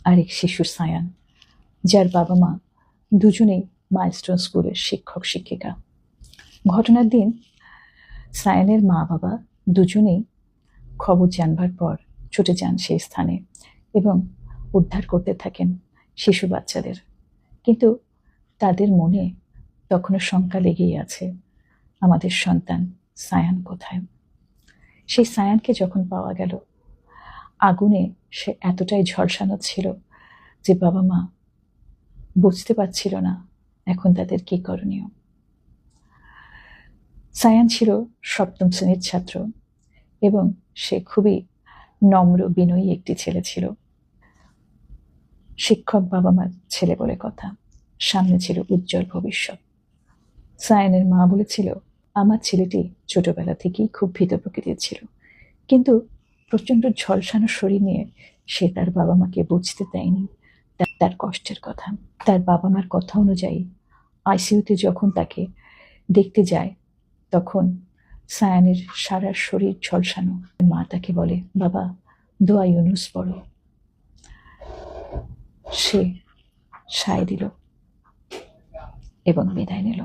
আরেক শিশু সায়ান, যার বাবা মা দুজনেই মাইলস্টোন স্কুলের শিক্ষক শিক্ষিকা। ঘটনার দিন সায়ানের মা বাবা দুজনেই খবর জানবার পর ছুটে যান সেই স্থানে এবং উদ্ধার করতে থাকেন শিশু বাচ্চাদের। কিন্তু তাদের মনে তখনও শঙ্কা লেগেই আছে, আমাদের সন্তান সায়ান কোথায়। সেই সায়ানকে যখন পাওয়া গেল, আগুনে সে এতটাই ঝলসানো ছিল যে বাবা মা বুঝতে পারছিল না এখন তাদের কি করণীয়। সায়ান ছিল সপ্তম শ্রেণীর ছাত্র এবং সে খুবই নম্র বিনয়ী একটি ছেলে ছিল। শিক্ষক বাবা মার ছেলে বলে কথা, সামনে ছিল উজ্জ্বল ভবিষ্যৎ। সায়ানের মা বলেছিল, আমার ছেলেটি ছোটবেলা থেকেই খুব ভীত প্রকৃতির ছিল, কিন্তু প্রচণ্ড ঝলসানো শরীর নিয়ে সে তার বাবা মাকে বুঝতে দেয়নি তার কষ্টের কথা। তার বাবা মার কথা অনুযায়ী আইসিইউতে যখন তাকে দেখতে যায়, তখন সায়ানের সারা শরীর ঝলসানো। মা তাকে বলে, বাবা দোয়া ইউনুস পড়ো। সে সায় দিল এবং বিদায় নিল।